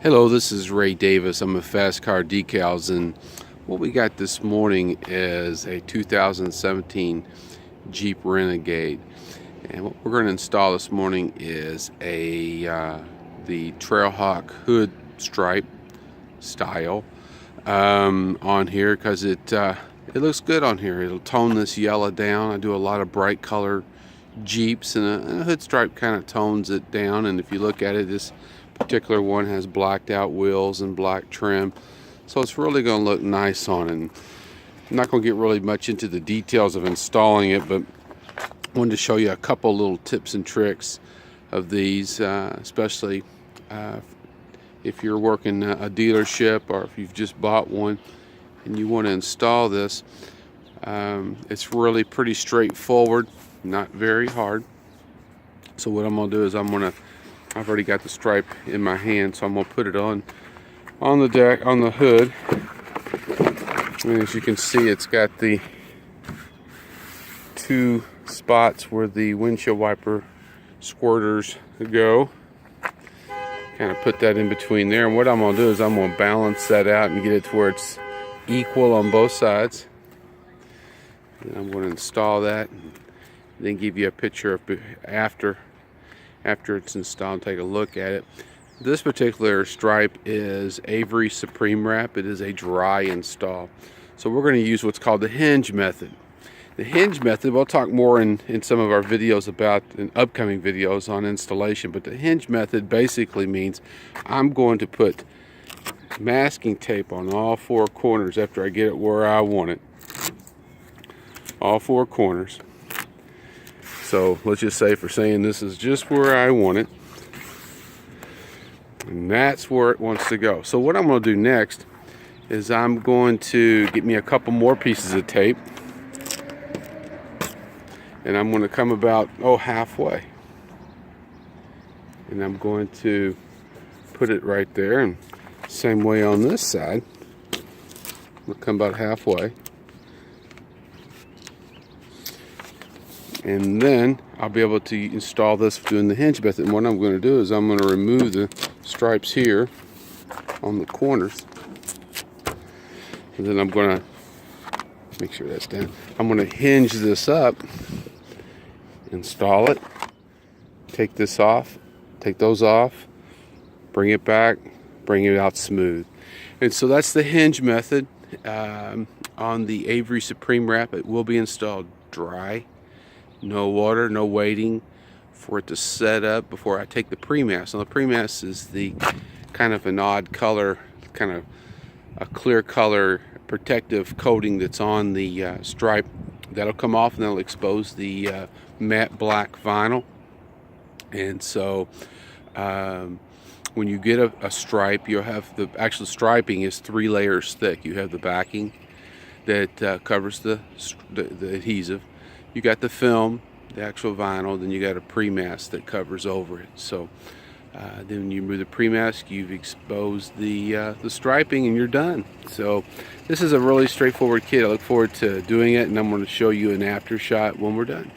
Hello, this is Ray Davis. I'm a Fast Car Decals, and what we got this morning is a 2017 Jeep Renegade. And what we're going to install this morning is the Trailhawk hood stripe style on here, because it looks good on here. It'll tone this yellow down. I do a lot of bright color Jeeps, and a hood stripe kind of tones it down. And if you look at it, this particular one has blacked out wheels and black trim, so it's really going to look nice on it. And I'm not going to get really much into the details of installing it, but I wanted to show you a couple little tips and tricks of these, especially if you're working a dealership or if you've just bought one and you want to install this. It's really pretty straightforward, not very hard. So what I'm going to do is I've already got the stripe in my hand, so I'm going to put it on the deck, on the hood. And as you can see, it's got the two spots where the windshield wiper squirters go. Kind of put that in between there. And what I'm going to do is I'm going to balance that out and get it to where it's equal on both sides. And I'm going to install that and then give you a picture of after it's installed. Take a look at it. This particular stripe is Avery Supreme Wrap. It is a dry install, so we're going to use what's called the hinge method. The hinge method, we'll talk more in some of our videos about, in upcoming videos on installation, but the hinge method basically means I'm going to put masking tape on all four corners after I get it where I want it. All four corners. So let's just say, for saying this is just where I want it, and that's where it wants to go. So what I'm going to do next is I'm going to get me a couple more pieces of tape, and I'm going to come about halfway, and I'm going to put it right there. And same way on this side, we'll come about halfway. And then I'll be able to install this doing the hinge method. And what I'm going to do is I'm going to remove the stripes here on the corners. And then I'm going to make sure that's down. I'm going to hinge this up, install it, take this off, take those off, bring it back, bring it out smooth. And so that's the hinge method on the Avery Supreme Wrap. It will be installed dry. No water, no waiting for it to set up before I take the pre-mast. Now the pre-mast is the kind of an odd color, kind of a clear color protective coating that's on the stripe. That'll come off and that'll expose the matte black vinyl. And so when you get a stripe, you'll have the actual striping is 3 layers thick. You have the backing that covers the adhesive. You got the film, the actual vinyl, then you got a pre-mast that covers over it. So then when you remove the pre-mast, you've exposed the striping, and you're done. So this is a really straightforward kit. I look forward to doing it, and I'm going to show you an after shot when we're done.